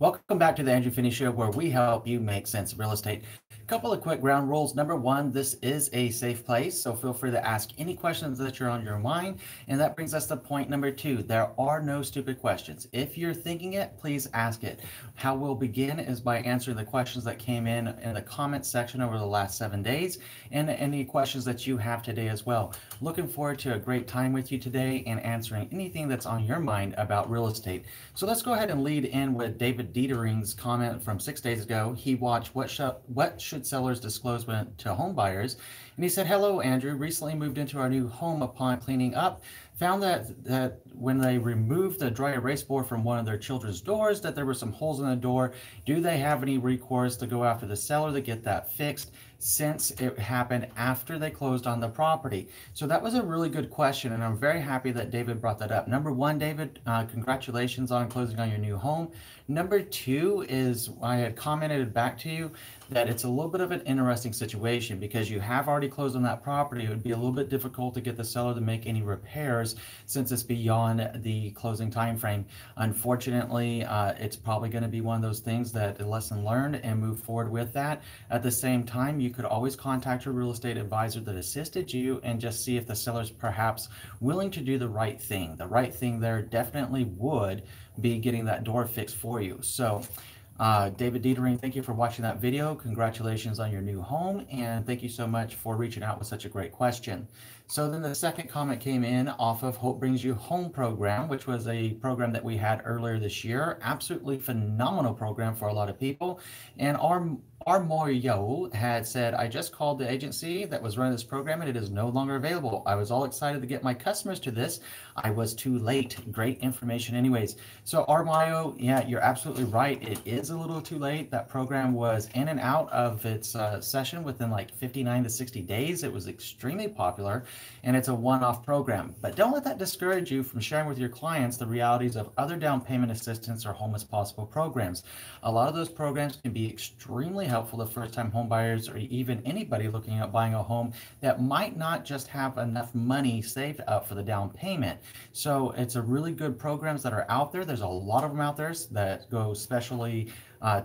Welcome back to the Andrew Finney Show, where we help you make sense of real estate. A couple of quick ground rules. Number one, this is a safe place, so feel free to ask any questions that are on your mind. And that brings us to point number two. There are no stupid questions. If you're thinking it, please ask it. How we'll begin is by answering the questions that came in the comment section over the last 7 days, and any questions that you have today as well. Looking forward to a great time with you today and answering anything that's on your mind about real estate. So let's go ahead and lead in with David Deitering's comment from 6 days ago. He watched What Should Sellers Disclose to Home Buyers? And he said, "Hello, Andrew. Recently moved into our new home upon cleaning up. Found that when they removed the dry erase board from one of their children's doors, that there were some holes in the door. Do they have any recourse to go after the seller to get that fixed, since it happened after they closed on the property?" So that was a really good question, and I'm very happy that David brought that up. Number one, David, congratulations on closing on your new home. Number two is, I had commented back to you that it's a little bit of an interesting situation because you have already closed on that property. It would be a little bit difficult to get the seller to make any repairs since it's beyond the closing time frame. Unfortunately, it's probably going to be one of those things that a lesson learned and move forward with that. At the same time, you could always contact your real estate advisor that assisted you and just see if the seller's perhaps willing to do the right thing. The right thing there definitely would be getting that door fixed for you. So David Deitering, thank you for watching that video. Congratulations on your new home, and thank you so much for reaching out with such a great question. So then the second comment came in off of Hope Brings You Home program, which was a program that we had earlier this year. Absolutely phenomenal program for a lot of people. And R Moyao had said, "I just called the agency that was running this program and it is no longer available. I was all excited to get my customers to this. I was too late." Great information anyways. So R Moyao, yeah, you're absolutely right. It is a little too late. That program was in and out of its session within like 59 to 60 days. It was extremely popular, and it's a one-off program. But don't let that discourage you from sharing with your clients the realities of other down payment assistance or home as possible programs. A lot of those programs can be extremely helpful to first-time home buyers or even anybody looking at buying a home that might not just have enough money saved up for the down payment. So it's a really good programs that are out there. There's a lot of them out there that go especially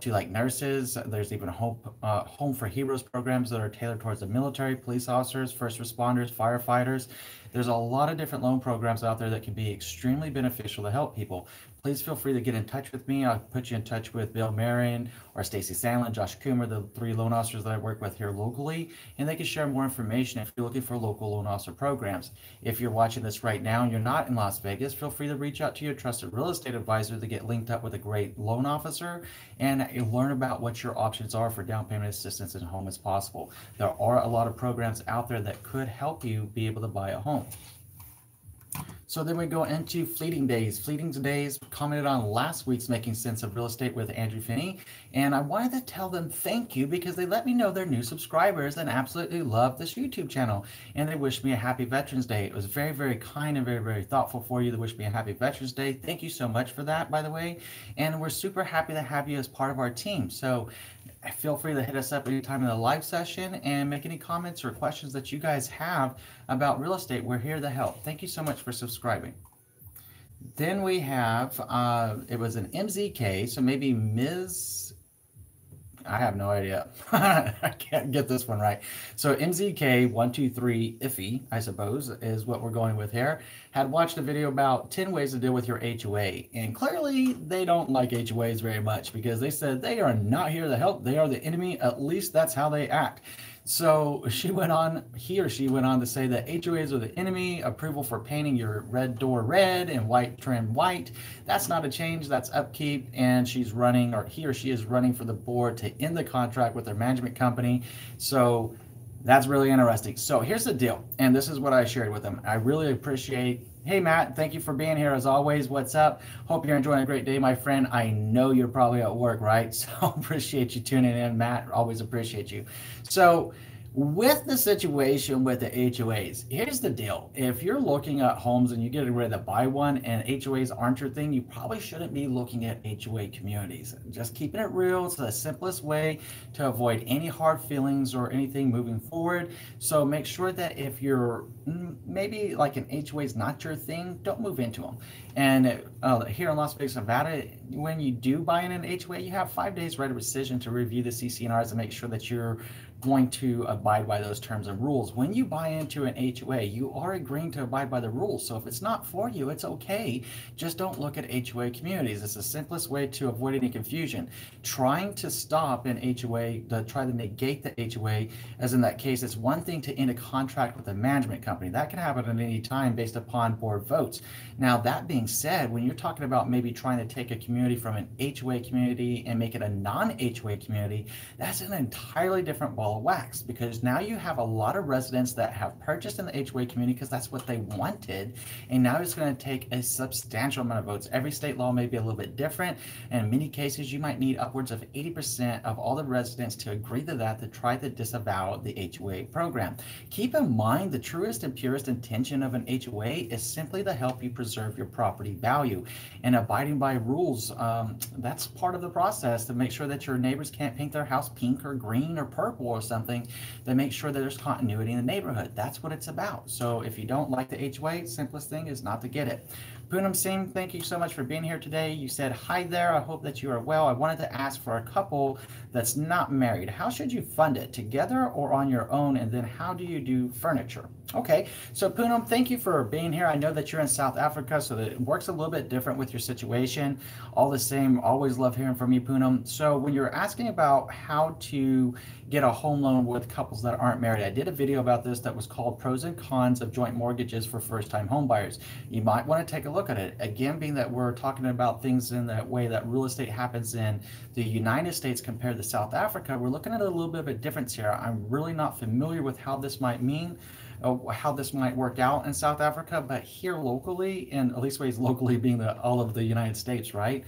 to like nurses. There's even Home for Heroes programs that are tailored towards the military, police officers, first responders, firefighters. There's a lot of different loan programs out there that can be extremely beneficial to help people. Please feel free to get in touch with me. I'll put you in touch with Bill Marion or Stacy Sandlin, Josh Coomer, the 3 loan officers that I work with here locally, and they can share more information if you're looking for local loan officer programs. If you're watching this right now and you're not in Las Vegas, feel free to reach out to your trusted real estate advisor to get linked up with a great loan officer and learn about what your options are for down payment assistance in home as possible. There are a lot of programs out there that could help you be able to buy a home. So then we go into Fleeting Days. Fleeting Days commented on last week's Making Sense of Real Estate with Andrew Finney, and I wanted to tell them thank you because they let me know they're new subscribers and absolutely love this YouTube channel, and they wished me a happy Veterans Day. It was very, very kind and very, very thoughtful for you to wish me a happy Veterans Day. Thank you so much for that, by the way, and we're super happy to have you as part of our team. So feel free to hit us up anytime in the live session and make any comments or questions that you guys have about real estate. We're here to help. Thank you so much for subscribing. Then we have, it was an MZK, so maybe Ms. I have no idea. I can't get this one right. So MZK123 iffy, I suppose, is what we're going with here. Had watched a video about 10 ways to deal with your HOA. And clearly they don't like HOAs very much because they said they are not here to help. They are the enemy. At least that's how they act. So he or she went on to say that HOAs are the enemy. Approval for painting your red door red and white trim white. That's not a change, that's upkeep. And she's running, or he or she is running for the board to end the contract with their management company. So that's really interesting. So here's the deal. And this is what I shared with them. I really appreciate. Hey, Matt, thank you for being here as always. What's up? Hope you're enjoying a great day, my friend. I know you're probably at work, right? So appreciate you tuning in, Matt. Always appreciate you. So With the situation with the HOAs, here's the deal. If you're looking at homes and you get ready to buy one and HOAs aren't your thing, you probably shouldn't be looking at HOA communities. Just keeping it real, it's the simplest way to avoid any hard feelings or anything moving forward. So make sure that if you're maybe like an HOA is not your thing, don't move into them. And here in Las Vegas, Nevada, when you do buy in an HOA, you have 5 days right of rescission to review the CC&Rs and make sure that you're going to abide by those terms and rules. When you buy into an HOA, you are agreeing to abide by the rules. So if it's not for you, it's okay. Just don't look at HOA communities. It's the simplest way to avoid any confusion. Trying to stop an HOA, to try to negate the HOA, as in that case, it's one thing to end a contract with a management company. That can happen at any time based upon board votes. Now, that being said, when you're talking about maybe trying to take a community from an HOA community and make it a non-HOA community, that's an entirely different ball of wax, because now you have a lot of residents that have purchased in the HOA community because that's what they wanted, and now it's going to take a substantial amount of votes. Every state law may be a little bit different, and in many cases you might need upwards of 80% of all the residents to agree to that to try to disavow the HOA program. Keep in mind, the truest and purest intention of an HOA is simply to help you preserve your property value, and abiding by rules, that's part of the process to make sure that your neighbors can't paint their house pink or green or purple or something, to make sure that there's continuity in the neighborhood. That's what it's about. So if you don't like the HOA, simplest thing is not to get it. Poonam Singh, thank you so much for being here today. You said, hi there, I hope that you are well. I wanted to ask for a couple that's not married. How should you fund it, together or on your own? And then how do you do furniture? Okay, so Poonam, thank you for being here. I know that you're in South Africa, so that it works a little bit different with your situation. All the same, always love hearing from you, Poonam. So when you're asking about how to get a home loan with couples that aren't married, I did a video about this that was called Pros and Cons of Joint Mortgages for First-Time Home Buyers. You might want to take a look at it. Again, being that we're talking about things in that way that real estate happens in the United States compared to South Africa, we're looking at a little bit of a difference here. I'm really not familiar with how this might mean, how this might work out in South Africa, but here locally, and at least ways locally being all of the United States, right?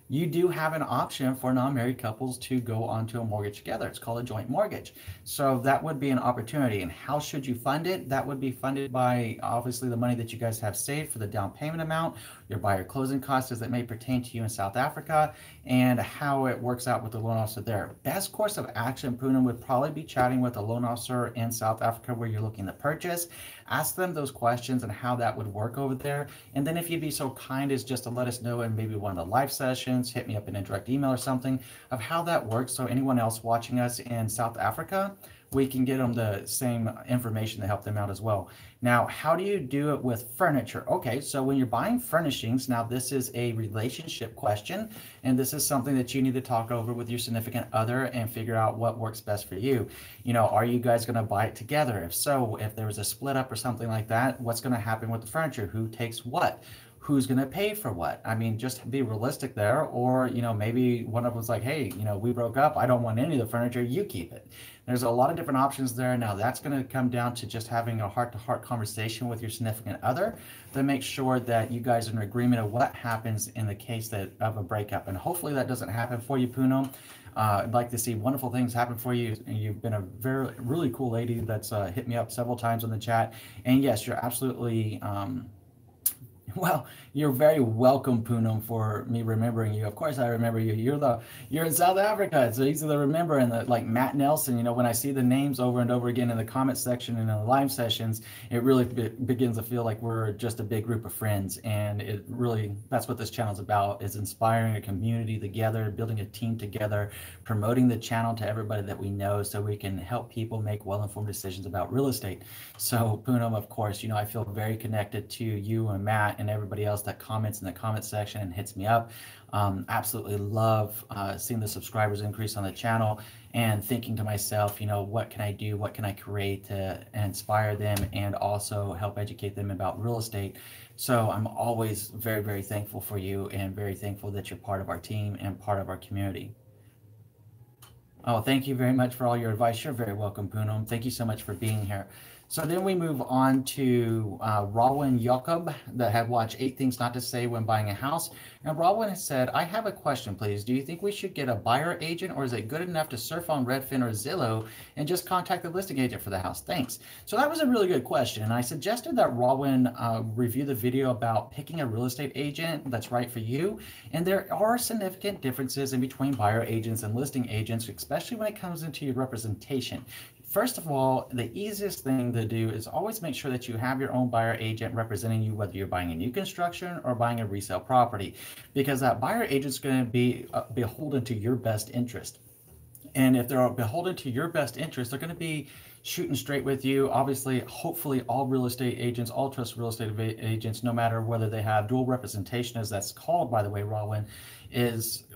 You do have an option for non-married couples to go onto a mortgage together. It's called a joint mortgage. So that would be an opportunity. And how should you fund it? That would be funded by obviously the money that you guys have saved for the down payment amount, your buyer closing costs as it may pertain to you in South Africa, and how it works out with the loan officer there. Best course of action, Poonam, would probably be chatting with a loan officer in South Africa where you're looking to purchase. Ask them those questions and how that would work over there. And then if you'd be so kind as just to let us know in maybe one of the live sessions, hit me up in a direct email or something of how that works, so anyone else watching us in South Africa, we can get them the same information to help them out as well. Now, how do you do it with furniture? Okay, so when you're buying furnishings, now this is a relationship question, and this is something that you need to talk over with your significant other and figure out what works best for you. You know, are you guys going to buy it together? If so, if there was a split up or something like that, what's going to happen with the furniture? Who takes what? Who's going to pay for what? I mean, just be realistic there. Or, you know, maybe one of us like, hey, you know, we broke up, I don't want any of the furniture, you keep it. There's a lot of different options there. Now, that's going to come down to just having a heart-to-heart conversation with your significant other to make sure that you guys are in agreement of what happens in the case of a breakup. And hopefully that doesn't happen for you, Poonam. I'd like to see wonderful things happen for you. You've been a really cool lady that's hit me up several times on the chat. And yes, you're absolutely... well, you're very welcome, Poonam, for me remembering you. Of course, I remember you. You're in South Africa. It's easy to remember. And like Matt Nelson, you know, when I see the names over and over again in the comment section and in the live sessions, it really begins to feel like we're just a big group of friends. And it really, that's what this channel is about, is inspiring a community together, building a team together, promoting the channel to everybody that we know so we can help people make well-informed decisions about real estate. So Poonam, of course, you know, I feel very connected to you and Matt and everybody else that comments in the comment section and hits me up. Absolutely love seeing the subscribers increase on the channel and thinking to myself, you know, what can I do? What can I create to inspire them and also help educate them about real estate? So I'm always very, very thankful for you and very thankful that you're part of our team and part of our community. Oh, thank you very much for all your advice. You're very welcome, Poonam. Thank you so much for being here. So then we move on to Rawan Yacoub that had watched 8 Things Not to Say When Buying a House. And Rawan has said, I have a question, please. Do you think we should get a buyer agent, or is it good enough to surf on Redfin or Zillow and just contact the listing agent for the house? Thanks. So that was a really good question. And I suggested that Rawan review the video about picking a real estate agent that's right for you. And there are significant differences in between buyer agents and listing agents, especially when it comes into your representation. First of all, the easiest thing to do is always make sure that you have your own buyer agent representing you, whether you're buying a new construction or buying a resale property, because that buyer agent is going to be beholden to your best interest. And if they're beholden to your best interest, they're going to be shooting straight with you. Obviously, hopefully all real estate agents, all trust real estate agents, no matter whether they have dual representation, as that's called, by the way, Rawan,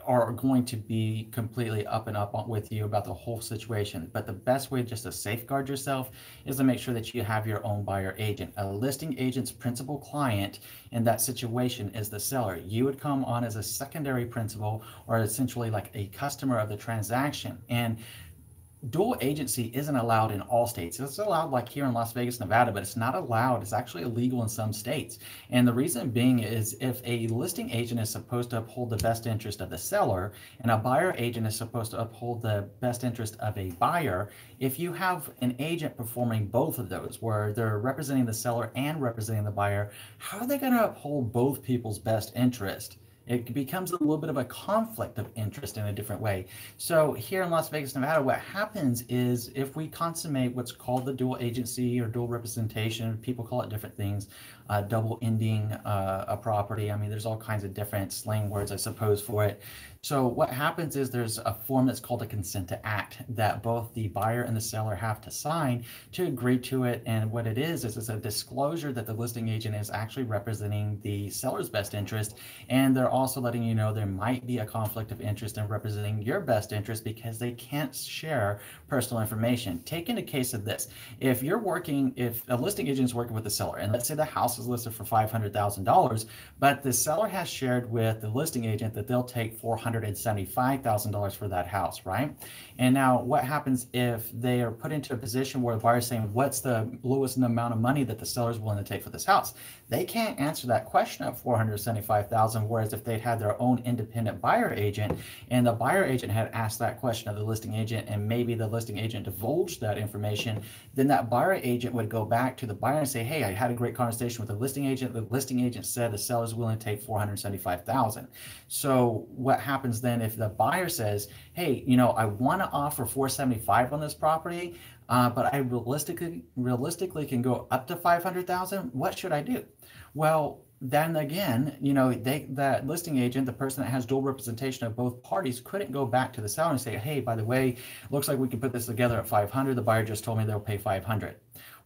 are going to be completely up and up with you about the whole situation. But the best way just to safeguard yourself is to make sure that you have your own buyer agent. A listing agent's principal client in that situation is the seller. You would come on as a secondary principal, or essentially like a customer of the transaction. And dual agency isn't allowed in all states. It's allowed like here in Las Vegas, Nevada, but it's not allowed. It's actually illegal in some states. And the reason being is if a listing agent is supposed to uphold the best interest of the seller and a buyer agent is supposed to uphold the best interest of a buyer, if you have an agent performing both of those, where they're representing the seller and representing the buyer, how are they going to uphold both people's best interest? It becomes a little bit of a conflict of interest in a different way. So here in Las Vegas, Nevada, what happens is if we consummate what's called the dual agency or dual representation, people call it different things, double ending a property. I mean, there's all kinds of different slang words, I suppose, for it. So what happens is there's a form that's called a consent to act that both the buyer and the seller have to sign to agree to it. And what it is it's a disclosure that the listing agent is actually representing the seller's best interest. And they're also letting you know there might be a conflict of interest in representing your best interest because they can't share personal information. Take in a case of this. If a listing agent is working with the seller, and let's say the house is listed for $500,000, but the seller has shared with the listing agent that they'll take $475,000 for that house, right? And now what happens if they are put into a position where the buyer is saying, what's the lowest amount of money that the seller is willing to take for this house? They can't answer that question of $475,000, whereas if they'd had their own independent buyer agent and the buyer agent had asked that question of the listing agent and maybe the listing agent divulged that information, then that buyer agent would go back to the buyer and say, hey, I had a great conversation with the listing agent. The listing agent said the seller is willing to take $475,000. So what happens then if the buyer says, hey, I want to offer $475,000 on this property, but I realistically can go up to $500,000. What should I do? Well, then again, that listing agent, the person that has dual representation of both parties, couldn't go back to the seller and say, hey, by the way, looks like we can put this together at $500. The buyer just told me they'll pay $500.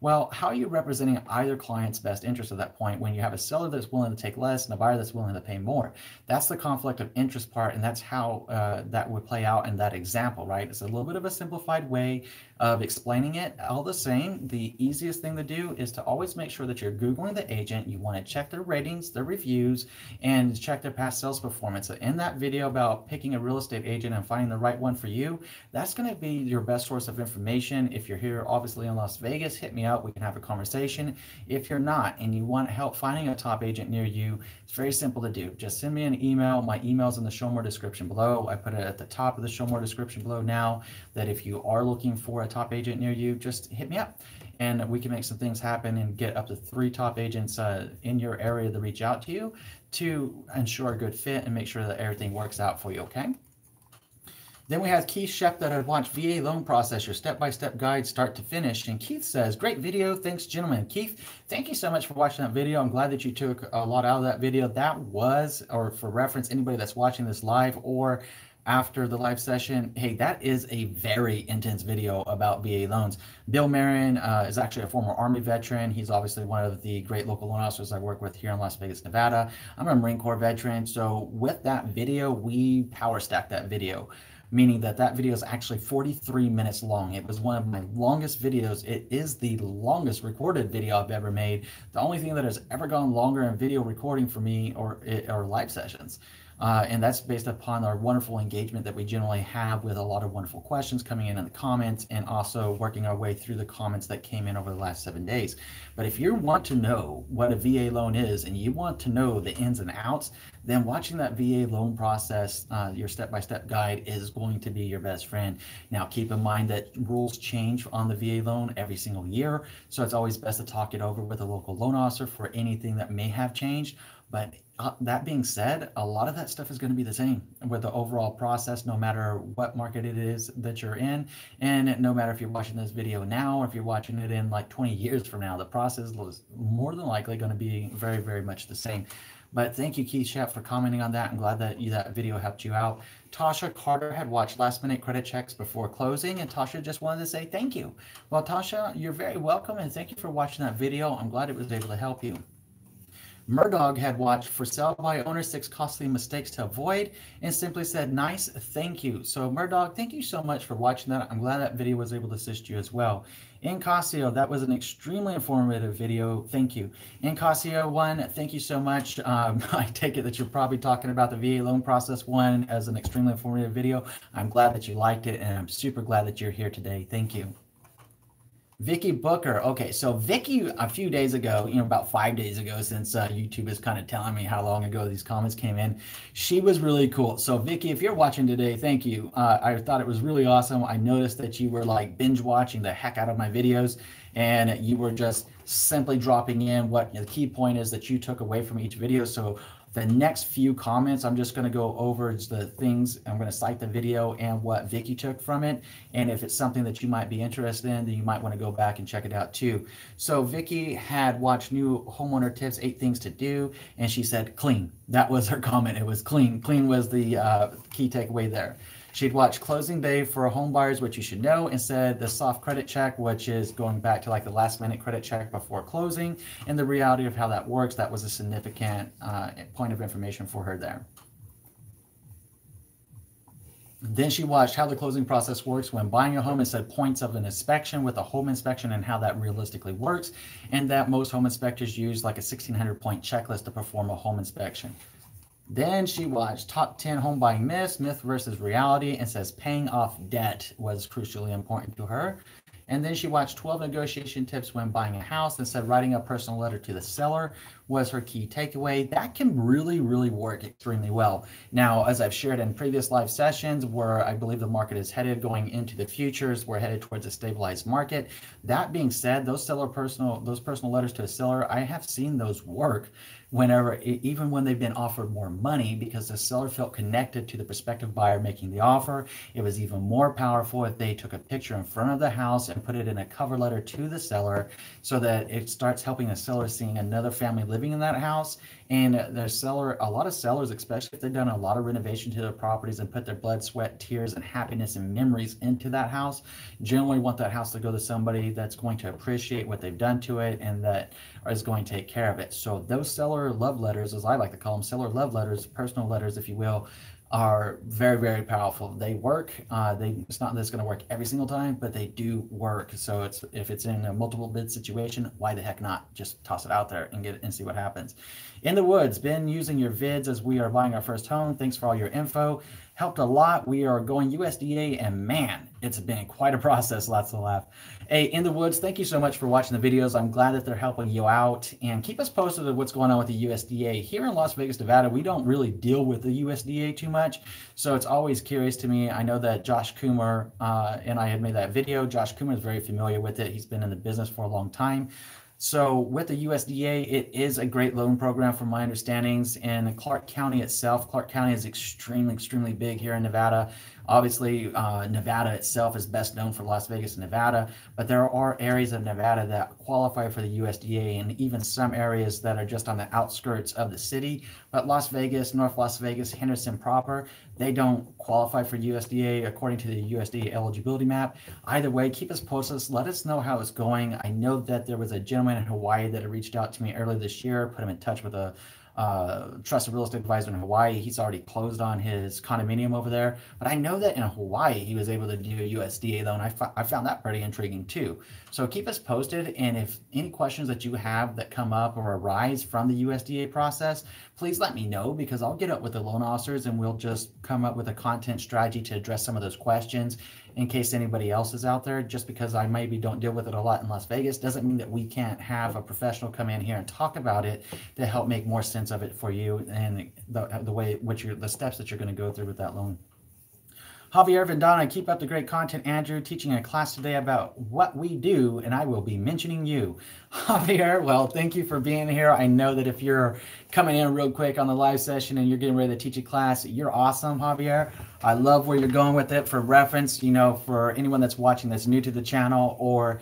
Well, how are you representing either client's best interest at that point when you have a seller that's willing to take less and a buyer that's willing to pay more? That's the conflict of interest part, and that's how that would play out in that example, right? It's a little bit of a simplified way of explaining it. All the same, the easiest thing to do is to always make sure that you're Googling the agent. You want to check their ratings, their reviews, and check their past sales performance. So in that video about picking a real estate agent and finding the right one for you, that's going to be your best source of information. If you're here, obviously in Las Vegas, hit me up. We can have a conversation. If you're not and you want help finding a top agent near you, it's very simple to do. Just send me an email. My email's in the show more description below. I put it at the top of the show more description below now, that if you are looking for a top agent near you, just hit me up and we can make some things happen and get up to 3 top agents in your area to reach out to you to ensure a good fit and make sure that everything works out for you, okay? Then we have Keith Shep that had watched VA Loan Processor step-by-step guide start to finish. And Keith says, great video. Thanks, gentlemen. Keith, thank you so much for watching that video. I'm glad that you took a lot out of that video. That was, or for reference, anybody that's watching this live or after the live session, hey, that is a very intense video about VA loans. Bill Marion is actually a former Army veteran. He's obviously one of the great local loan officers I work with here in Las Vegas, Nevada. I'm a Marine Corps veteran. So with that video, we power stacked that video, meaning that that video is actually 43 minutes long. It was one of my longest videos. It is the longest recorded video I've ever made. The only thing that has ever gone longer in video recording for me or live sessions. And that's based upon our wonderful engagement that we generally have with a lot of wonderful questions coming in the comments, and also working our way through the comments that came in over the last 7 days. But if you want to know what a VA loan is and you want to know the ins and outs, then watching that VA loan process, your step-by-step guide, is going to be your best friend. Now, keep in mind that rules change on the VA loan every single year, so it's always best to talk it over with a local loan officer for anything that may have changed. But that being said, a lot of that stuff is going to be the same with the overall process, no matter what market it is that you're in. And no matter if you're watching this video now or if you're watching it in like 20 years from now, the process is more than likely going to be very, very much the same. But thank you, Keith Shep, for commenting on that. I'm glad that that video helped you out. Tasha Carter had watched last minute credit checks before closing, and Tasha just wanted to say thank you. Well, Tasha, you're very welcome, and thank you for watching that video. I'm glad it was able to help you. MURR DOG had watched For Sale by Owner 6 Costly Mistakes to Avoid, and simply said, nice, thank you. So MURR DOG, thank you so much for watching that. I'm glad that video was able to assist you as well. Incasio, that was an extremely informative video. Thank you. Incasio 1, thank you so much. I take it that you're probably talking about the VA loan process one as an extremely informative video. I'm glad that you liked it, and I'm super glad that you're here today. Thank you. Vickie Booker. Okay, so Vickie, a few days ago, about 5 days ago, since YouTube is kind of telling me how long ago these comments came in, she was really cool. So Vickie, if you're watching today, thank you. I thought it was really awesome. I noticed that you were like binge watching the heck out of my videos, and you were just simply dropping in what the key point is that you took away from each video. So the next few comments, I'm just going to go over the things. I'm going to cite the video and what Vickie took from it. And if it's something that you might be interested in, then you might want to go back and check it out too. So Vickie had watched New Homeowner Tips, 8 Things to Do, and she said clean. That was her comment. It was clean. Clean was the key takeaway there. She'd watched Closing Day for Home Buyers, which you should know, and said the soft credit check, which is going back to like the last minute credit check before closing, and the reality of how that works. That was a significant point of information for her there. Then she watched How the Closing Process Works When Buying a Home, and said points of an inspection with a home inspection and how that realistically works, and that most home inspectors use like a 1,600-point checklist to perform a home inspection. Then she watched Top 10 Home Buying Myths, Myth versus Reality, and says paying off debt was crucially important to her. And then she watched 12 negotiation tips when buying a house, and said writing a personal letter to the seller was her key takeaway. That can really, really work extremely well. Now, as I've shared in previous live sessions where I believe the market is headed going into the futures, we're headed towards a stabilized market. That being said, those personal letters to a seller, I have seen those work whenever, even when they've been offered more money, because the seller felt connected to the prospective buyer making the offer. It was even more powerful if they took a picture in front of the house and put it in a cover letter to the seller, so that it starts helping the seller seeing another family living in that house. And the seller, a lot of sellers, especially if they've done a lot of renovation to their properties and put their blood, sweat, tears, and happiness and memories into that house, generally want that house to go to somebody that's going to appreciate what they've done to it and that is going to take care of it. So those seller love letters, as I like to call them, seller love letters, personal letters, if you will, are very, very powerful. They work. It's not that it's going to work every single time, but they do work. So if it's in a multiple bid situation, why the heck not? Just toss it out there and get it and see what happens. In the Woods, been using your vids as we are buying our first home. Thanks for all your info. Helped a lot. We are going USDA, and man, it's been quite a process. Lots to laugh. Hey, In the Woods, thank you so much for watching the videos. I'm glad that they're helping you out, and keep us posted of what's going on with the USDA. Here in Las Vegas, Nevada, we don't really deal with the USDA too much, so it's always curious to me. I know that Josh Coomer and I had made that video. Josh Coomer is very familiar with it. He's been in the business for a long time. So with the USDA, it is a great loan program from my understandings. And Clark County itself, Clark County is extremely, extremely big here in Nevada. Obviously, Nevada itself is best known for Las Vegas and Nevada, but there are areas of Nevada that qualify for the USDA, and even some areas that are just on the outskirts of the city. But Las Vegas, North Las Vegas, Henderson proper, they don't qualify for USDA according to the USDA eligibility map. Either way, keep us posted. Let us know how it's going. I know that there was a gentleman in Hawaii that had reached out to me earlier this year, put him in touch with a trusted real estate advisor in Hawaii. He's already closed on his condominium over there. But I know that in Hawaii, he was able to do a USDA loan. I found that pretty intriguing too. So keep us posted. And if any questions that you have that come up or arise from the USDA process, please let me know, because I'll get up with the loan officers and we'll just come up with a content strategy to address some of those questions in case anybody else is out there. Just because I maybe don't deal with it a lot in Las Vegas doesn't mean that we can't have a professional come in here and talk about it to help make more sense of it for you and the way which the steps that you're going to go through with that loan. Javier Vidana, keep up the great content, Andrew. Teaching a class today about what we do, and I will be mentioning you. Javier, well, thank you for being here. I know that if you're coming in real quick on the live session and you're getting ready to teach a class, you're awesome, Javier. I love where you're going with it. For reference, you know, for anyone that's watching that's new to the channel or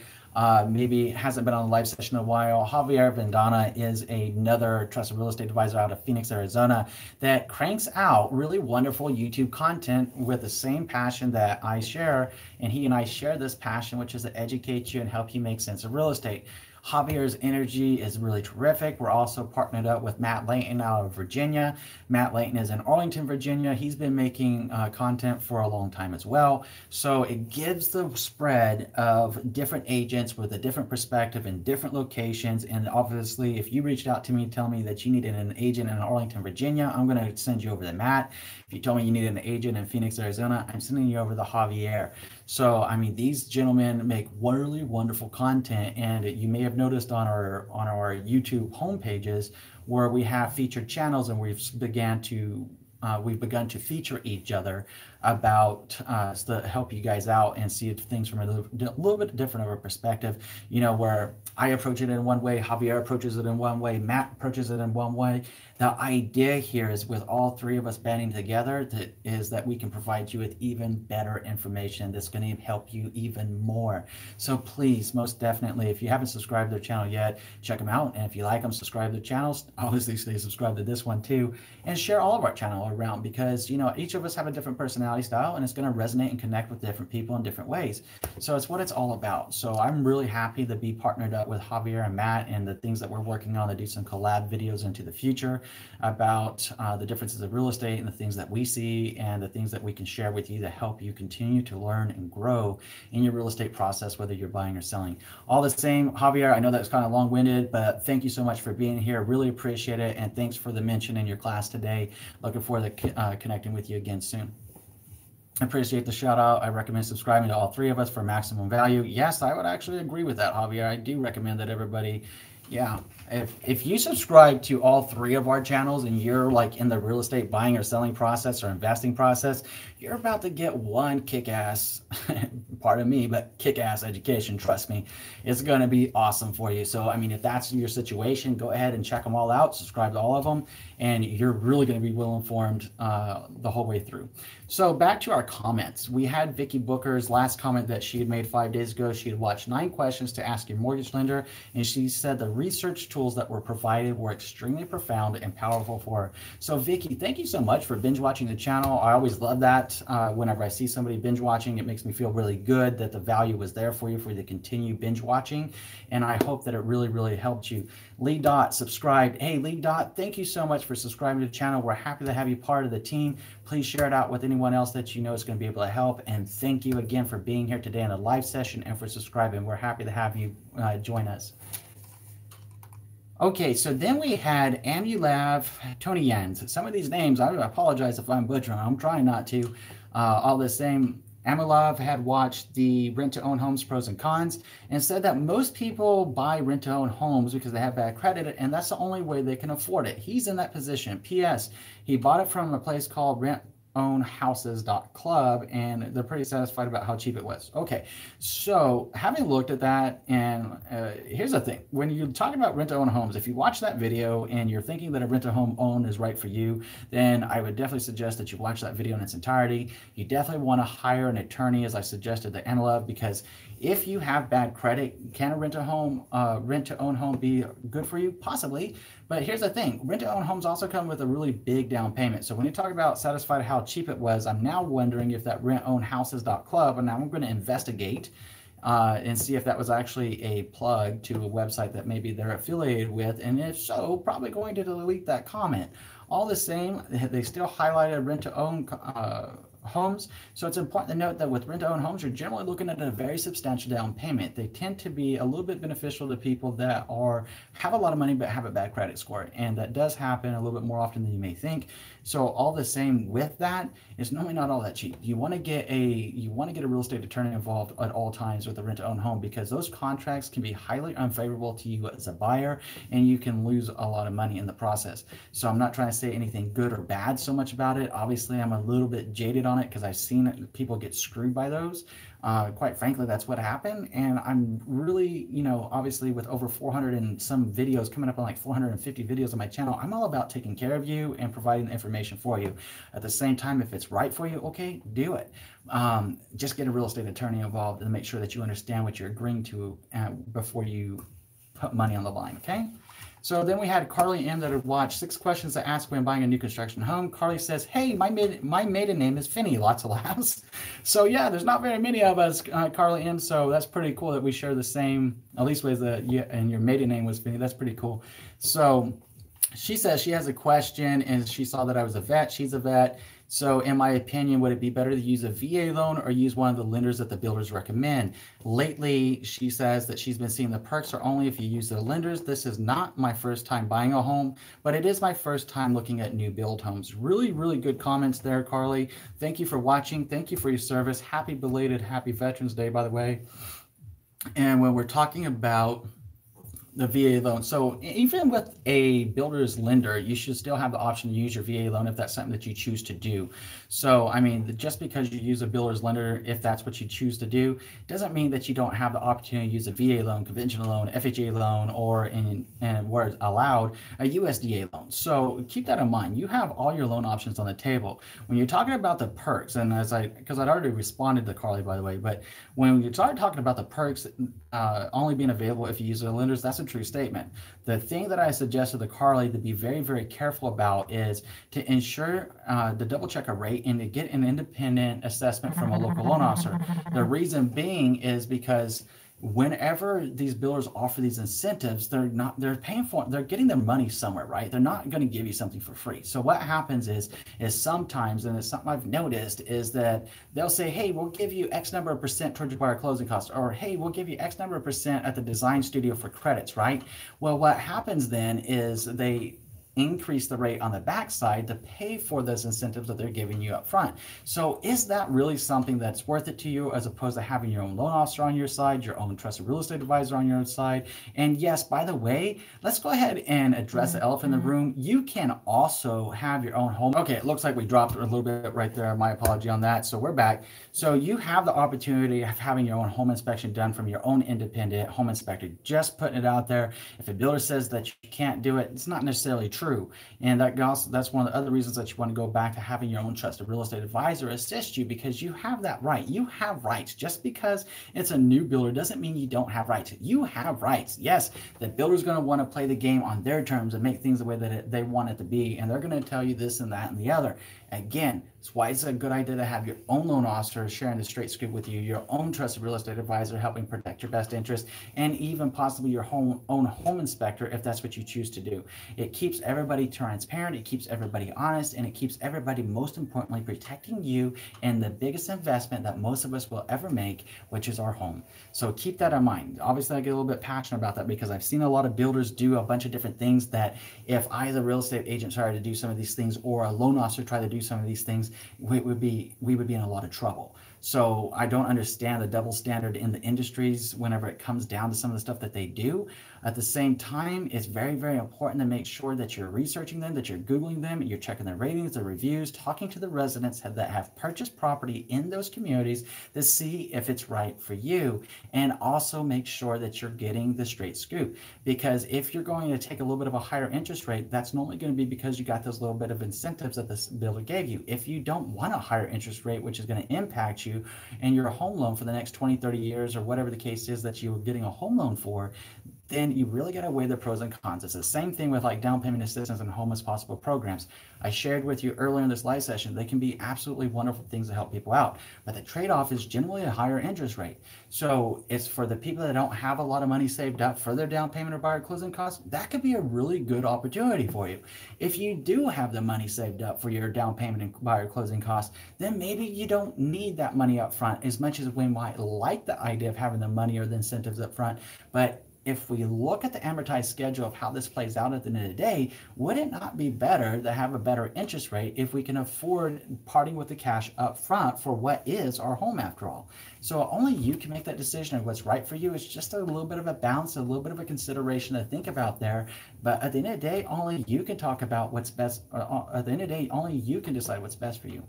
maybe hasn't been on a live session in a while, Javier Vidana is another trusted real estate advisor out of Phoenix, Arizona, that cranks out really wonderful YouTube content with the same passion that I share. And he and I share this passion, which is to educate you and help you make sense of real estate. Javier's energy is really terrific. We're also partnered up with Matt Layton out of Virginia. Matt Layton is in Arlington, Virginia. He's been making content for a long time as well. So it gives the spread of different agents with a different perspective in different locations. And obviously, if you reached out to me telling me that you needed an agent in Arlington, Virginia, I'm going to send you over to Matt. If you told me you needed an agent in Phoenix, Arizona, I'm sending you over to Javier. So, I mean, these gentlemen make really wonderful content, and you may have noticed on our YouTube home pages where we have featured channels, and we've begun to feature each other about to help you guys out and see things from a little bit different of a perspective. You know, where I approach it in one way, Javier approaches it in one way, Matt approaches it in one way. The idea here is, with all three of us banding together, that we can provide you with even better information that's going to help you even more. So please, most definitely, if you haven't subscribed to their channel yet, check them out. And if you like them, subscribe to their channels. Obviously, stay subscribed to this one too, and share all of our channel around, because, you know, each of us have a different personality style, and it's going to resonate and connect with different people in different ways. So it's what it's all about. So I'm really happy to be partnered up with Javier and Matt, and the things that we're working on to do some collab videos into the future about the differences of real estate and the things that we see and the things that we can share with you to help you continue to learn and grow in your real estate process, whether you're buying or selling. All the same, Javier, I know that was kind of long-winded, but thank you so much for being here. Really appreciate it. And thanks for the mention in your class today. Looking forward to connecting with you again soon. I appreciate the shout out. I recommend subscribing to all three of us for maximum value. Yes, I would actually agree with that, Javier. I do recommend that everybody, yeah, if you subscribe to all three of our channels and you're like in the real estate buying or selling process or investing process, you're about to get one kick-ass, pardon me, but kick-ass education. Trust me, it's going to be awesome for you. So, I mean, if that's your situation, go ahead and check them all out, subscribe to all of them, and you're really going to be well informed the whole way through. So back to our comments. We had Vickie Booker's last comment that she had made 5 days ago. She had watched 9 questions to ask your mortgage lender, and she said the research tools that were provided were extremely profound and powerful for her. So Vickie, thank you so much for binge watching the channel. I always love that. Whenever I see somebody binge watching, it makes me feel really good that the value was there for you to continue binge watching. And I hope that it really, really helped you. Lee Dot subscribed. Hey, Lee Dot, thank you so much for subscribing to the channel. We're happy to have you part of the team. Please share it out with anyone else that you know is going to be able to help. And thank you again for being here today in a live session and for subscribing. We're happy to have you join us. Okay, so then we had Amulav Toniyans. Some of these names, I apologize if I'm butchering. I'm trying not to. All the same, Amulav had watched the rent-to-own homes pros and cons and said that most people buy rent-to-own homes because they have bad credit, and that's the only way they can afford it. He's in that position. P.S. He bought it from a place called rentownhouses.club, and they're pretty satisfied about how cheap it was. Okay, so having looked at that, and here's the thing. When you talk about rent-to-own homes, if you watch that video and you're thinking that a rent-to-home own is right for you, then I would definitely suggest that you watch that video in its entirety. You definitely want to hire an attorney, as I suggested to Amulav, because if you have bad credit, can a rent-to-own home be good for you? Possibly. But here's the thing, rent-to-own homes also come with a really big down payment. So when you talk about satisfied how cheap it was, I'm now wondering if that rentownhouses.club, and now I'm going to investigate and see if that was actually a plug to a website that maybe they're affiliated with, and if so, probably going to delete that comment. All the same, they still highlighted rent-to-own homes. So it's important to note that with rent-to-own homes, you're generally looking at a very substantial down payment. They tend to be a little bit beneficial to people that have a lot of money but have a bad credit score, and that does happen a little bit more often than you may think. So all the same with that, it's normally not all that cheap. You want to get a real estate attorney involved at all times with a rent-to-own home, because those contracts can be highly unfavorable to you as a buyer, and you can lose a lot of money in the process. So I'm not trying to say anything good or bad so much about it. Obviously, I'm a little bit jaded on it because I've seen people get screwed by those. Quite frankly, that's what happened. And I'm really, obviously with over 400 and some videos, coming up on like 450 videos on my channel, I'm all about taking care of you and providing the information for you. At the same time, if it's right for you, okay, do it. Just get a real estate attorney involved and make sure that you understand what you're agreeing to before you put money on the line, okay? So then we had Carlie M that had watched 6 questions to ask when buying a new construction home. Carlie says, hey, my maiden name is Finney, lots of laughs. So yeah, there's not very many of us, Carlie M, so that's pretty cool that we share the same, at least with and your maiden name was Finney. That's pretty cool. So she says she has a question, and she saw that I was a vet. She's a vet. So in my opinion, would it be better to use a VA loan or use one of the lenders that the builders recommend? Lately, she says that she's been seeing the perks are only if you use the lenders. This is not my first time buying a home, but it is my first time looking at new build homes. Really, really good comments there, Carlie. Thank you for watching. Thank you for your service. Happy Veterans Day, by the way. And when we're talking about the VA loan, so even with a builder's lender, you should still have the option to use your VA loan if that's something that you choose to do. So I mean, just because you use a builder's lender, if that's what you choose to do, doesn't mean that you don't have the opportunity to use a VA loan, conventional loan, FHA loan, or where it's allowed, a USDA loan. So keep that in mind. You have all your loan options on the table. When you're talking about the perks, and because I'd already responded to Carlie, by the way, but when you start talking about the perks only being available if you use the lenders, that's a true statement. The thing that I suggested to Carlie to be very, very careful about is to ensure to double check a rate and to get an independent assessment from a local loan officer. The reason being is because whenever these builders offer these incentives, they're paying for it. They're getting their money somewhere, right? They're not going to give you something for free. So what happens is sometimes, and it's something I've noticed, is that they'll say, hey, we'll give you X number of percent towards your buyer closing costs, or hey, we'll give you X number of percent at the design studio for credits, right? Well, what happens then is they increase the rate on the backside to pay for those incentives that they're giving you up front. So is that really something that's worth it to you, as opposed to having your own loan officer on your side, your own trusted real estate advisor on your own side? And yes, by the way, let's go ahead and address the elephant in the room. You can also have your own home. Okay, it looks like we dropped a little bit right there. My apology on that. So we're back. So you have the opportunity of having your own home inspection done from your own independent home inspector. Just putting it out there. If a builder says that you can't do it, it's not necessarily true. And that's one of the other reasons that you want to go back to having your own trusted real estate advisor assist you, because you have that right. You have rights. Just because it's a new builder doesn't mean you don't have rights. You have rights. Yes, the builder's going to want to play the game on their terms and make things the way that they want it to be, and they're going to tell you this and that and the other. Again, that's why it's a good idea to have your own loan officer sharing the straight scoop with you, your own trusted real estate advisor helping protect your best interest, and even possibly your own home inspector if that's what you choose to do. It keeps everybody transparent, it keeps everybody honest, and it keeps everybody, most importantly, protecting you and the biggest investment that most of us will ever make, which is our home. So keep that in mind. Obviously, I get a little bit passionate about that because I've seen a lot of builders do a bunch of different things that if I, as a real estate agent, tried to do some of these things, or a loan officer tried to do some of these things, we would be in a lot of trouble. So I don't understand the double standard in the industries whenever it comes down to some of the stuff that they do. At the same time, it's very, very important to make sure that you're researching them, that you're Googling them, you're checking their ratings, their reviews, talking to the residents that have purchased property in those communities to see if it's right for you. And also make sure that you're getting the straight scoop. Because if you're going to take a little bit of a higher interest rate, that's normally going to be because you got those little bit of incentives that this builder gave you. If you don't want a higher interest rate, which is going to impact you and your home loan for the next 20, 30 years, or whatever the case is that you're getting a home loan for, then you really got to weigh the pros and cons. It's the same thing with like down payment assistance and home as possible programs. I shared with you earlier in this live session, they can be absolutely wonderful things to help people out, but the trade-off is generally a higher interest rate. So it's for the people that don't have a lot of money saved up for their down payment or buyer closing costs, that could be a really good opportunity for you. If you do have the money saved up for your down payment and buyer closing costs, then maybe you don't need that money up front as much as we might like the idea of having the money or the incentives up front. But if we look at the amortized schedule of how this plays out at the end of the day, would it not be better to have a better interest rate if we can afford parting with the cash up front for what is our home after all? So only you can make that decision of what's right for you. It's just a little bit of a balance, a little bit of a consideration to think about there. But at the end of the day, only you can talk about what's best. At the end of the day, only you can decide what's best for you.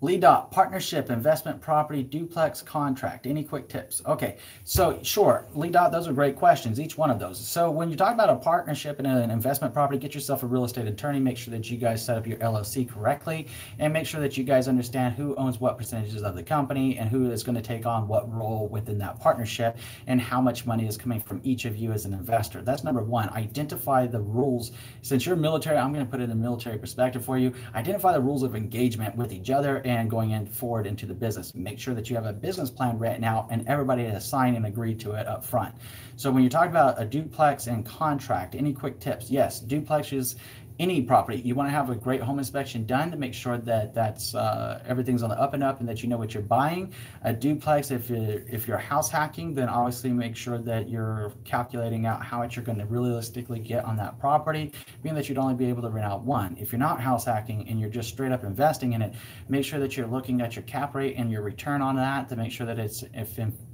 Lead dot, partnership, investment property, duplex, contract. Any quick tips? Okay, so sure, lead dot, those are great questions, each one of those. So when you talk about a partnership and an investment property, get yourself a real estate attorney, make sure that you guys set up your LLC correctly, and make sure that you guys understand who owns what percentages of the company and who is going to take on what role within that partnership and how much money is coming from each of you as an investor. That's number one. Identify the rules. Since you're military, I'm going to put it in a military perspective for you. Identify the rules of engagement with each other and going forward into the business. Make sure that you have a business plan written out and everybody has signed and agreed to it up front. So when you talk about a duplex and contract, any quick tips? Yes, duplex is any property. You want to have a great home inspection done to make sure that everything's on the up and up and that you know what you're buying. A duplex, if you're house hacking, then obviously make sure that you're calculating out how much you're going to realistically get on that property, being that you'd only be able to rent out one. If you're not house hacking and you're just straight up investing in it, make sure that you're looking at your cap rate and your return on that to make sure that it's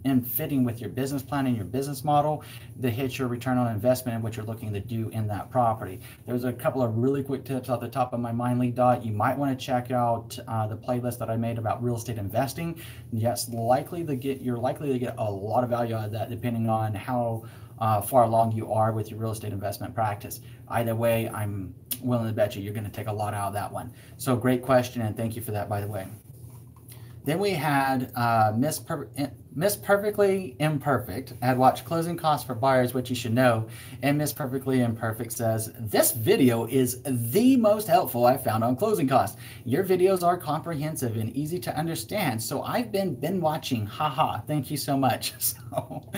in fitting with your business plan and your business model to hit your return on investment and what you're looking to do in that property. There's a couple of really quick tips off the top of my mind, lead dot. You might want to check out the playlist that I made about real estate investing. Yes, you're likely to get a lot of value out of that depending on how far along you are with your real estate investment practice. Either way, I'm willing to bet you're going to take a lot out of that one. So great question, and thank you for that, by the way. Then we had Miss Perfectly Imperfect had watched Closing Costs for Buyers, What You Should Know, and Miss Perfectly Imperfect says, this video is the most helpful I've found on closing costs. Your videos are comprehensive and easy to understand, so I've been watching. Haha, thank you so much. So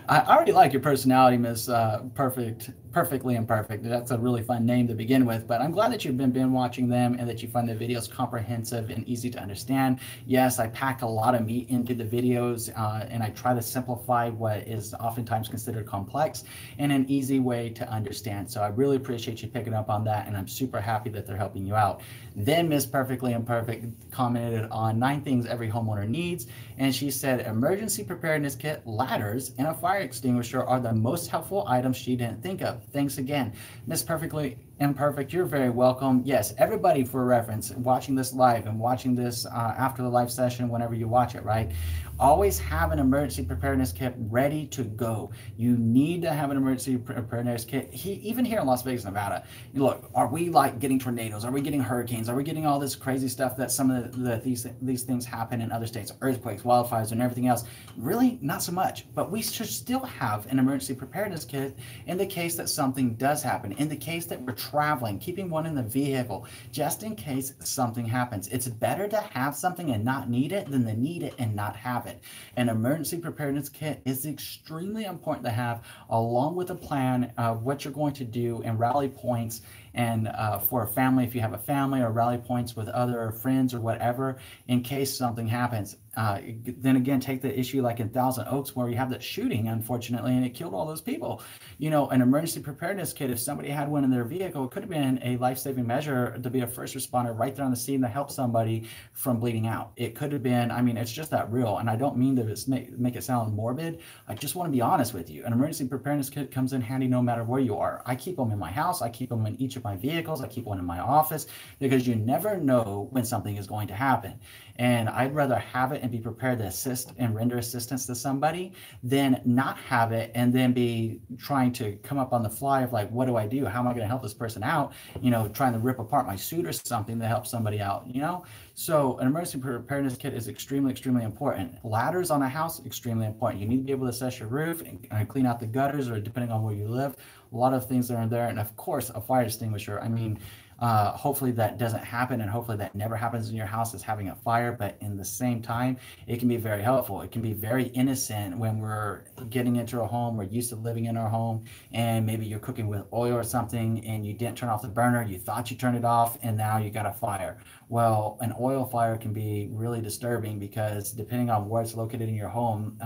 I already like your personality, Miss Perfectly Imperfect. That's a really fun name to begin with, but I'm glad that you've been watching them and that you find the videos comprehensive and easy to understand. Yes, I pack a lot of meat into the videos, and I try to simplify what is oftentimes considered complex in an easy way to understand. So I really appreciate you picking up on that, and I'm super happy that they're helping you out. Then Miss Perfectly Imperfect commented on 9 things every homeowner needs, and she said emergency preparedness kit, ladders, and a fire extinguisher are the most helpful items she didn't think of. Thanks again. Miss Perfectly Imperfect, you're very welcome. Yes, everybody, for reference, watching this live and watching this after the live session, whenever you watch it, right? Always have an emergency preparedness kit ready to go. You need to have an emergency preparedness kit. Even here in Las Vegas, Nevada, look, are we like getting tornadoes? Are we getting hurricanes? Are we getting all this crazy stuff that some of these things happen in other states? Earthquakes, wildfires, and everything else? Really, not so much. But we should still have an emergency preparedness kit in the case that something does happen. In the case that we're traveling, keeping one in the vehicle, just in case something happens. It's better to have something and not need it than to need it and not have it. An emergency preparedness kit is extremely important to have, along with a plan of what you're going to do and rally points, and for a family, if you have a family, or rally points with other friends or whatever, in case something happens. Then again, take the issue like in Thousand Oaks where you have that shooting, unfortunately, and it killed all those people. You know, an emergency preparedness kit, if somebody had one in their vehicle, it could have been a life-saving measure to be a first responder right there on the scene to help somebody from bleeding out. It could have been, I mean, it's just that real. And I don't mean to make it sound morbid. I just want to be honest with you. An emergency preparedness kit comes in handy no matter where you are. I keep them in my house. I keep them in each of my vehicles. I keep one in my office, because you never know when something is going to happen. And I'd rather have it and be prepared to assist and render assistance to somebody than not have it and then be trying to come up on the fly of like, what do I do? How am I going to help this person out? You know, trying to rip apart my suit or something to help somebody out, you know? So an emergency preparedness kit is extremely, extremely important. Ladders on a house, extremely important. You need to be able to assess your roof and clean out the gutters, or depending on where you live, a lot of things that are in there. And of course, a fire extinguisher. I mean, hopefully that doesn't happen, and hopefully that never happens in your house, is having a fire. But in the same time, it can be very helpful. It can be very innocent when we're getting into a home, we're used to living in our home, and maybe you're cooking with oil or something and you didn't turn off the burner, you thought you turned it off, and now you got a fire. Well, an oil fire can be really disturbing, because depending on where it's located in your home,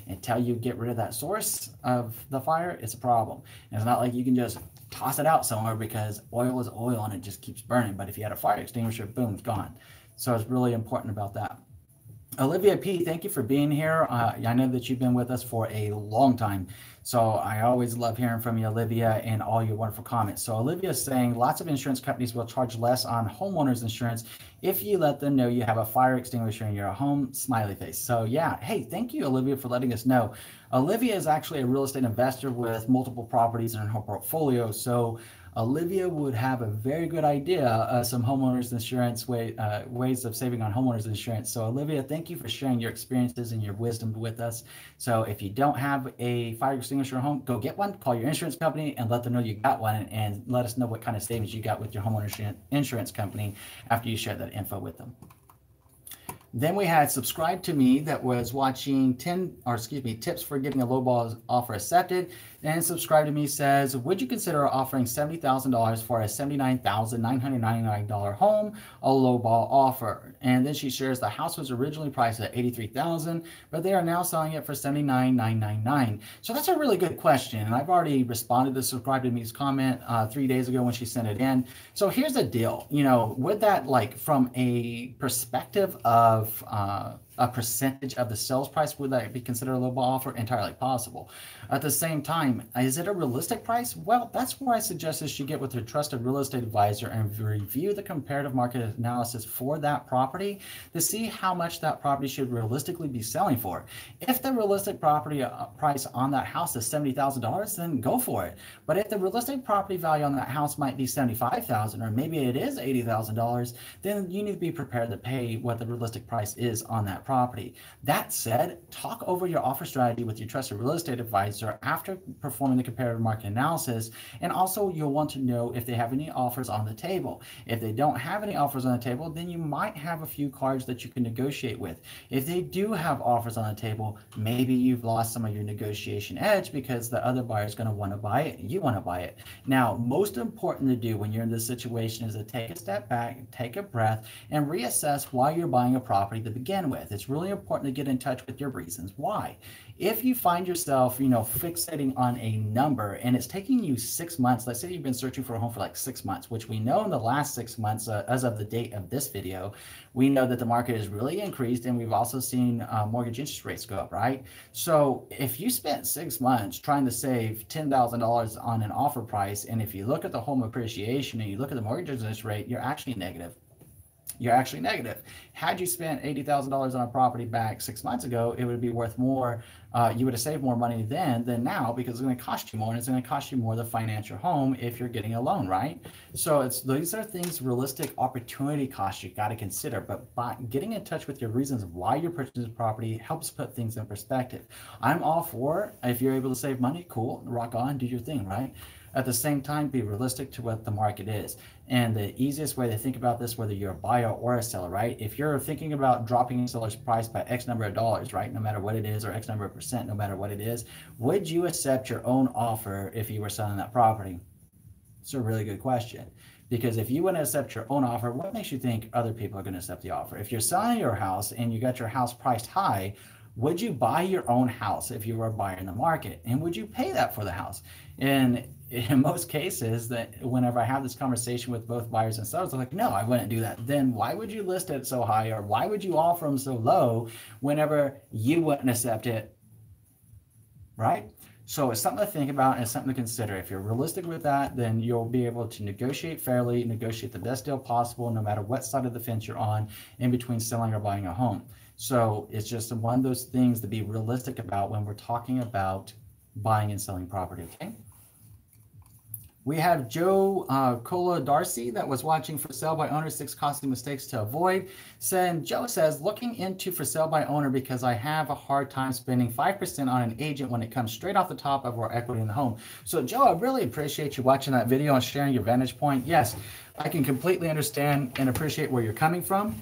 until you get rid of that source of the fire, it's a problem. And it's not like you can just toss it out somewhere, because oil is oil and it just keeps burning. But if you had a fire extinguisher, boom, it's gone. So it's really important about that. Olivia P, thank you for being here. I know that you've been with us for a long time, so I always love hearing from you, Olivia, and all your wonderful comments. So Olivia is saying lots of insurance companies will charge less on homeowners insurance if you let them know you have a fire extinguisher in your home, smiley face. So yeah, hey, thank you, Olivia, for letting us know. Olivia is actually a real estate investor with multiple properties in her portfolio. So Olivia would have a very good idea some homeowners insurance ways of saving on homeowners insurance. So Olivia, thank you for sharing your experiences and your wisdom with us. So if you don't have a fire extinguisher at home, go get one, call your insurance company and let them know you got one, and let us know what kind of savings you got with your homeowners insurance company after you share that info with them. Then we had Subscribe to Me that was watching tips for getting a lowball offer accepted. And Subscribe to Me says, would you consider offering $70,000 for a $79,999 home, a lowball offer? And then she shares the house was originally priced at $83,000, but they are now selling it for $79,999. So that's a really good question. And I've already responded to Subscribe to Me's comment 3 days ago when she sent it in. So here's the deal, you know, with that, like from a perspective of a percentage of the sales price, would that be considered a lowball offer? Entirely possible. At the same time, is it a realistic price? Well, that's where I suggest that you get with your trusted real estate advisor and review the comparative market analysis for that property to see how much that property should realistically be selling for. If the realistic property price on that house is $70,000, then go for it. But if the realistic property value on that house might be $75,000, or maybe it is $80,000, then you need to be prepared to pay what the realistic price is on that property. That said, talk over your offer strategy with your trusted real estate advisor after performing the comparative market analysis. And also, you'll want to know if they have any offers on the table. If they don't have any offers on the table, then you might have a few cards that you can negotiate with. If they do have offers on the table, maybe you've lost some of your negotiation edge because the other buyer is going to want to buy it. You want to buy it. Now, most important to do when you're in this situation is to take a step back, take a breath, and reassess why you're buying a property to begin with. It's really important to get in touch with your reasons why. If you find yourself, you know, fixating on a number and it's taking you 6 months, let's say you've been searching for a home for like 6 months, which we know in the last 6 months, as of the date of this video, we know that the market has really increased, and we've also seen mortgage interest rates go up, right? So if you spent 6 months trying to save $10,000 on an offer price, and if you look at the home appreciation and you look at the mortgage interest rate, you're actually negative. You're actually negative. Had you spent $80,000 on a property back 6 months ago, it would be worth more. You would have saved more money then than now, because it's going to cost you more, and it's going to cost you more to finance your home if you're getting a loan, right? So these are things, realistic opportunity costs you got to consider. But by getting in touch with your reasons of why you're purchasing the property helps put things in perspective. I'm all for, if you're able to save money, cool, rock on, do your thing, right? At the same time, be realistic to what the market is. And the easiest way to think about this, whether you're a buyer or a seller, right? If you're thinking about dropping a seller's price by X number of dollars, right? No matter what it is, or X number of percent, no matter what it is, would you accept your own offer if you were selling that property? It's a really good question. Because if you want to accept your own offer, what makes you think other people are going to accept the offer? If you're selling your house and you got your house priced high, would you buy your own house if you were a buyer in the market? And would you pay that for the house? And in most cases, that whenever I have this conversation with both buyers and sellers, they're like, no, I wouldn't do that. Then why would you list it so high, or why would you offer them so low whenever you wouldn't accept it, right? So it's something to think about and it's something to consider. If you're realistic with that, then you'll be able to negotiate fairly, negotiate the best deal possible, no matter what side of the fence you're on in between selling or buying a home. So it's just one of those things to be realistic about when we're talking about buying and selling property, okay? We have Joe Coladarci that was watching For Sale by Owner, 6 Costly Mistakes to Avoid. Joe says, looking into For Sale by Owner because I have a hard time spending 5% on an agent when it comes straight off the top of our equity in the home. So Joe, I really appreciate you watching that video and sharing your vantage point. Yes, I can completely understand and appreciate where you're coming from.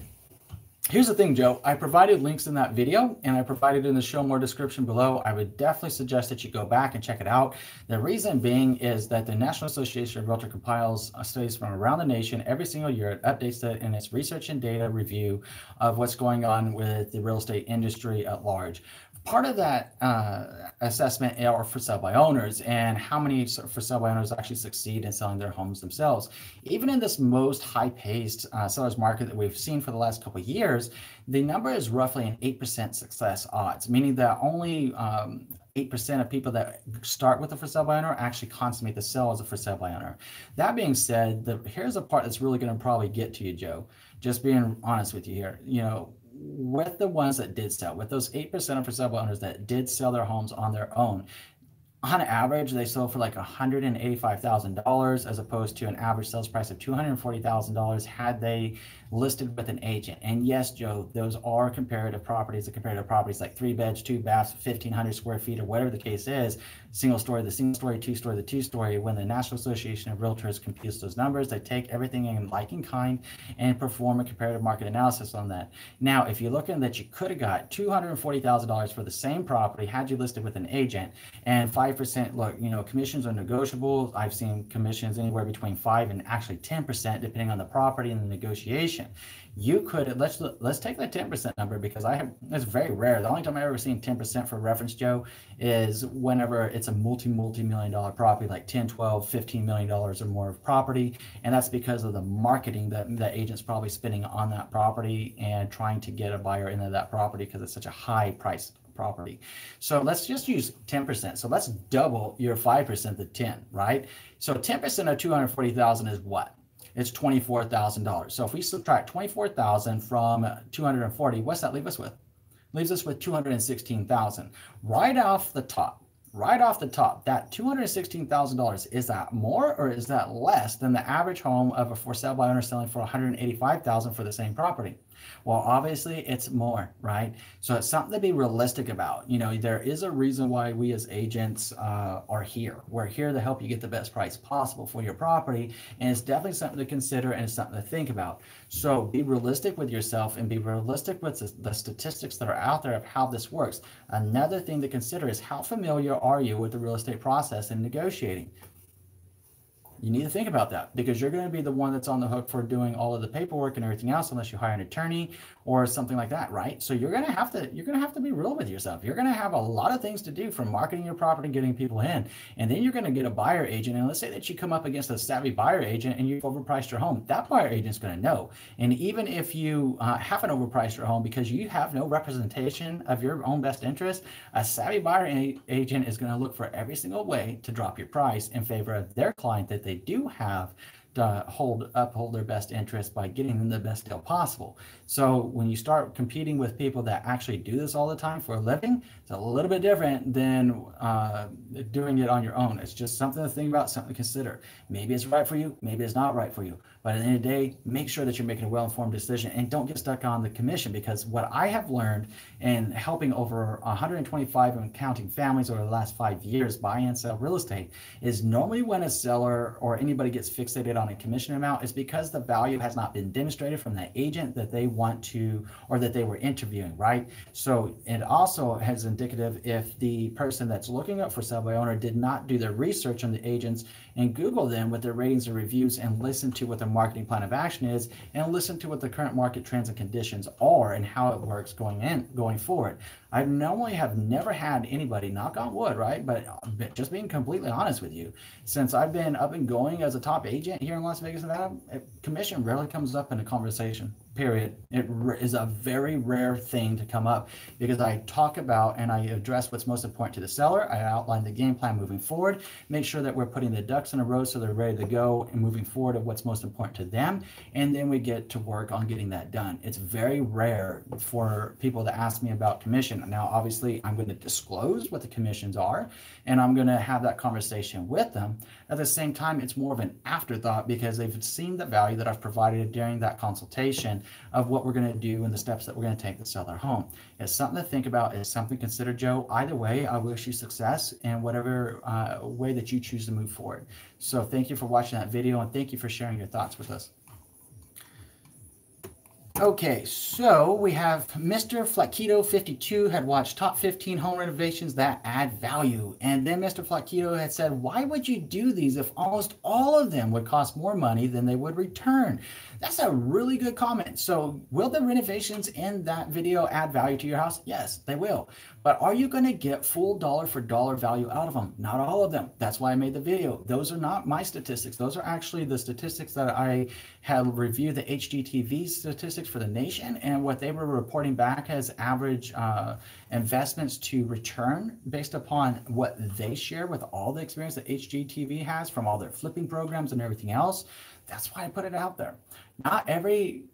Here's the thing, Joe. I provided links in that video and I provided in the show more description below. I would definitely suggest that you go back and check it out. The reason being is that the National Association of Realtors compiles studies from around the nation every single year. It updates it in its research and data review of what's going on with the real estate industry at large. Part of that assessment are for sale by owners and how many for sale by owners actually succeed in selling their homes themselves. Even in this most high-paced sellers market that we've seen for the last couple of years, the number is roughly an 8% success odds, meaning that only 8% of people that start with a for sale by owner actually consummate the sale as a for sale by owner. That being said, here's a part that's really going to probably get to you, Joe. Just being honest with you here, with the ones that did sell, with those 8% of for sale by owners that did sell their homes on their own, on average, they sold for like $185,000 as opposed to an average sales price of $240,000 had they listed with an agent. And yes, Joe, those are comparative properties. The comparative properties like 3 beds, 2 baths, 1,500 square feet, or whatever the case is, single story, the single story, 2-story, the 2-story. When the National Association of Realtors computes those numbers, they take everything in like and kind and perform a comparative market analysis on that. Now, if you're looking that you could have got $240,000 for the same property had you listed with an agent, and 5%, look, commissions are negotiable. I've seen commissions anywhere between 5 and actually 10%, depending on the property and the negotiation. You could, let's take the 10% number because it's very rare. The only time I've ever seen 10% for reference, Joe, is whenever it's a multi-million dollar property, like 10, 12, $15 million or more of property. And that's because of the marketing that the agent's probably spending on that property and trying to get a buyer into that property because it's such a high price property. So let's just use 10%. So let's double your 5% to 10, right? So 10% of 240,000 is what? It's $24,000. So if we subtract 24,000 from 240, what's that leave us with? Leaves us with 216,000. Right off the top, that $216,000, is that more or is that less than the average home of a for sale by owner selling for $185,000 for the same property? Well, obviously it's more, right? So it's something to be realistic about. There is a reason why we as agents are here. We're here to help you get the best price possible for your property. And it's definitely something to consider and it's something to think about. So be realistic with yourself and be realistic with the statistics that are out there of how this works. Another thing to consider is how familiar are you with the real estate process and negotiating? You need to think about that because you're going to be the one that's on the hook for doing all of the paperwork and everything else unless you hire an attorney or something like that, right? So you're going to have to be real with yourself. You're going to have a lot of things to do from marketing your property and getting people in. And then you're going to get a buyer agent. And let's say that you come up against a savvy buyer agent and you've overpriced your home. That buyer agent's going to know. And even if you haven't overpriced your home because you have no representation of your own best interest, a savvy buyer agent is going to look for every single way to drop your price in favor of their client that they do have to uphold their best interest by getting them the best deal possible. So when you start competing with people that actually do this all the time for a living, it's a little bit different than doing it on your own. It's just something to think about, something to consider. Maybe it's right for you, maybe it's not right for you. But at the end of the day, make sure that you're making a well-informed decision and don't get stuck on the commission, because what I have learned in helping over 125 and counting families over the last 5 years buy and sell real estate is normally when a seller or anybody gets fixated on a commission amount is because the value has not been demonstrated from the agent that they want to or that they were interviewing, right? So it also has indicative if the person that's looking up for sale by owner did not do their research on the agents and Google them with their ratings and reviews and listen to what the marketing plan of action is and listen to what the current market trends and conditions are and how it works going forward. I normally have never had anybody, knock on wood, right? But just being completely honest with you, since I've been up and going as a top agent here in Las Vegas, Nevada, commission rarely comes up in a conversation. period. It is a very rare thing to come up because I talk about and I address what's most important to the seller. I outline the game plan moving forward, make sure that we're putting the ducks in a row so they're ready to go and moving forward of what's most important to them. And then we get to work on getting that done. It's very rare for people to ask me about commission. Now, obviously, I'm going to disclose what the commissions are and I'm going to have that conversation with them. At the same time, it's more of an afterthought because they've seen the value that I've provided during that consultation of what we're going to do and the steps that we're going to take to sell their home. It's something to think about. It's something to consider, Joe. Either way, I wish you success in whatever way that you choose to move forward. So thank you for watching that video and thank you for sharing your thoughts with us. Okay, so we have Mr. Flaquito 52 had watched top 15 home renovations that add value. And then Mr. Flaquito had said, why would you do these if almost all of them would cost more money than they would return? That's a really good comment. So will the renovations in that video add value to your house? Yes, they will. But are you going to get full dollar for dollar value out of them? Not all of them. That's why I made the video. Those are not my statistics. Those are actually the statistics that I had reviewed, the HGTV statistics for the nation, and what they were reporting back as average investments to return based upon what they share with all the experience that HGTV has from all their flipping programs and everything else. That's why I put it out there. Not every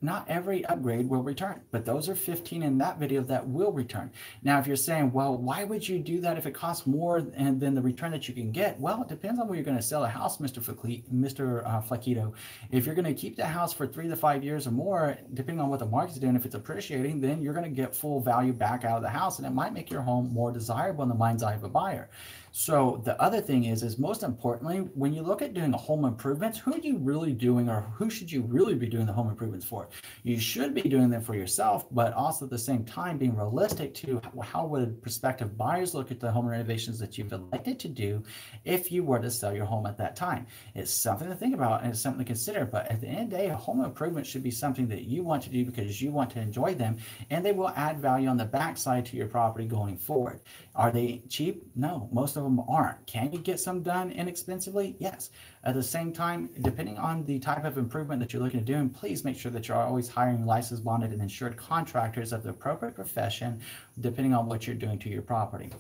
upgrade will return, but those are 15 in that video that will return. Now, if you're saying, well, why would you do that if it costs more than the return that you can get? Well, it depends on where you're going to sell a house, Mr. Flaquito. If you're going to keep the house for 3 to 5 years or more, depending on what the market's doing, if it's appreciating, then you're going to get full value back out of the house, and it might make your home more desirable in the mind's eye of a buyer. So the other thing is most importantly, when you look at doing a home improvements, who are you really doing, or who should you really be doing the home improvements for? You should be doing them for yourself, but also at the same time being realistic to how would prospective buyers look at the home renovations that you've elected to do if you were to sell your home at that time. It's something to think about and it's something to consider, but at the end of the day, a home improvement should be something that you want to do because you want to enjoy them, and they will add value on the backside to your property going forward. Are they cheap? No, most of them aren't. Can you get some done inexpensively? Yes. At the same time, depending on the type of improvement that you're looking to do, and please make sure that you're always hiring licensed, bonded, and insured contractors of the appropriate profession, depending on what you're doing to your property.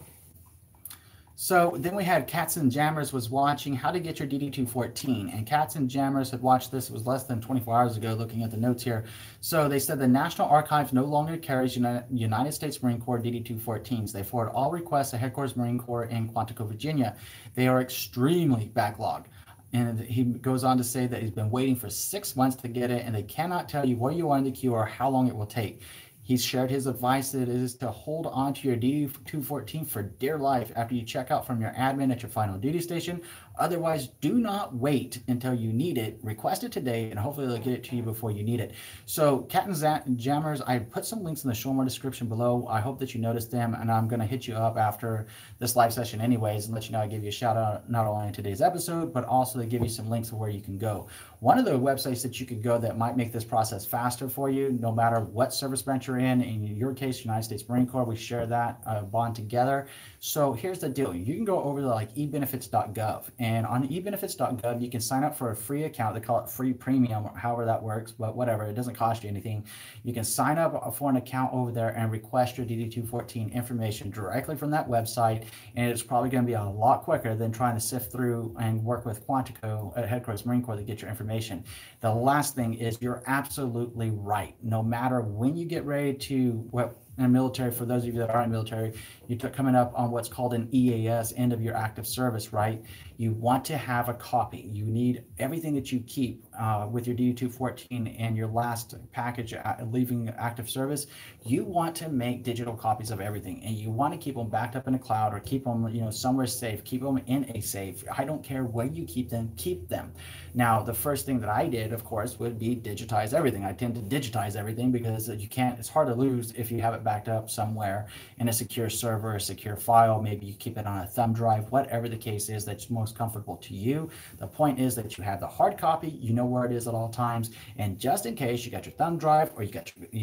So then we had Katzenjammers was watching how to get your DD-214, and Katzenjammers had watched this. It was less than 24 hours ago, looking at the notes here. So they said the National Archives no longer carries United States Marine Corps DD-214s. They forward all requests to Headquarters Marine Corps in Quantico, Virginia. They are extremely backlogged. And he goes on to say that he's been waiting for 6 months to get it, and they cannot tell you where you are in the queue or how long it will take. He's shared his advice that it is to hold on to your DD-214 for dear life after you check out from your admin at your final duty station. Otherwise, do not wait until you need it. Request it today, and hopefully they'll get it to you before you need it. So Katzenjammers, I put some links in the show more description below. I hope that you noticed them, and I'm going to hit you up after this live session anyways and let you know I give you a shout out not only in today's episode, but also to give you some links of where you can go. One of the websites that you could go that might make this process faster for you, no matter what service branch you're in your case, United States Marine Corps, we share that bond together. So here's the deal. You can go over to like ebenefits.gov, and on ebenefits.gov, you can sign up for a free account. They call it free premium, or however that works, but whatever, it doesn't cost you anything. You can sign up for an account over there and request your DD-214 information directly from that website, and it's probably going to be a lot quicker than trying to sift through and work with Quantico at Headquarters Marine Corps to get your information. The last thing is you're absolutely right. No matter when you get ready to, in the military, for those of you that are in the military, you're coming up on what's called an EAS, end of your active service, right? You want to have a copy. You need everything that you keep with your DD-214 and your last package leaving active service. You want to make digital copies of everything, and you want to keep them backed up in the cloud or keep them, somewhere safe. Keep them in a safe. I don't care where you keep them, keep them. Now, the first thing that I did, of course, would be digitize everything. I tend to digitize everything because it's hard to lose if you have it backed up somewhere in a secure server, a secure file. Maybe you keep it on a thumb drive, whatever the case is that's most most comfortable to you. The point is that you have the hard copy, you know where it is at all times, and just in case you got your thumb drive, or you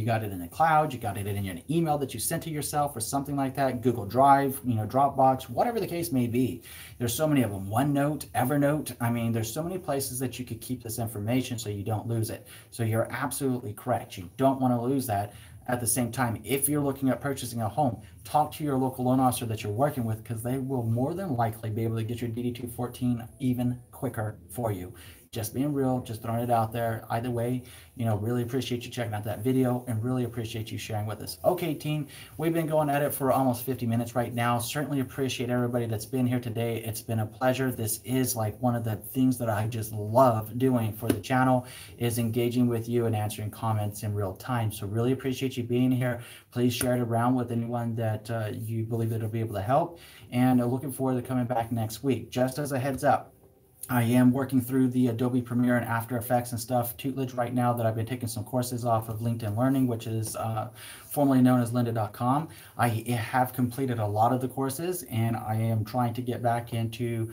got it in the cloud, you got it in an email that you sent to yourself or something like that, Google Drive, Dropbox, whatever the case may be. There's so many of them. OneNote, Evernote. I mean, there's so many places that you could keep this information so you don't lose it. So you're absolutely correct. You don't want to lose that. At the same time, if you're looking at purchasing a home, talk to your local loan officer that you're working with, because they will more than likely be able to get your DD-214 even quicker for you. Just being real, just throwing it out there. Either way, really appreciate you checking out that video and really appreciate you sharing with us. Okay, team, we've been going at it for almost 50 minutes right now. Certainly appreciate everybody that's been here today. It's been a pleasure. This is like one of the things that I just love doing for the channel, is engaging with you and answering comments in real time. So really appreciate you being here. Please share it around with anyone that you believe that it'll be able to help. And looking forward to coming back next week. Just as a heads up, I am working through the Adobe Premiere and After Effects and stuff tutelage right now, that I've been taking some courses off of LinkedIn Learning, which is formerly known as lynda.com. I have completed a lot of the courses, and I am trying to get back into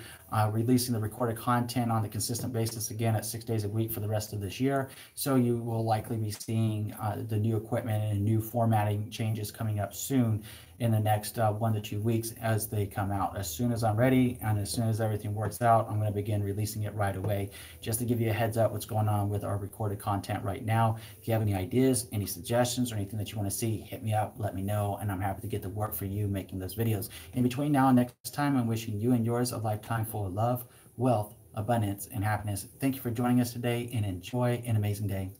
releasing the recorded content on a consistent basis again at 6 days a week for the rest of this year. So you will likely be seeing the new equipment and new formatting changes coming up soon in the next 1 to 2 weeks as they come out. As soon as I'm ready and as soon as everything works out, I'm going to begin releasing it right away. Just to give you a heads up what's going on with our recorded content right now. If you have any ideas, any suggestions, or anything that you want to see, hit me up, let me know, and I'm happy to get to work for you making those videos. In between now and next time, I'm wishing you and yours a lifetime full of love, wealth, abundance, and happiness. Thank you for joining us today, and enjoy an amazing day.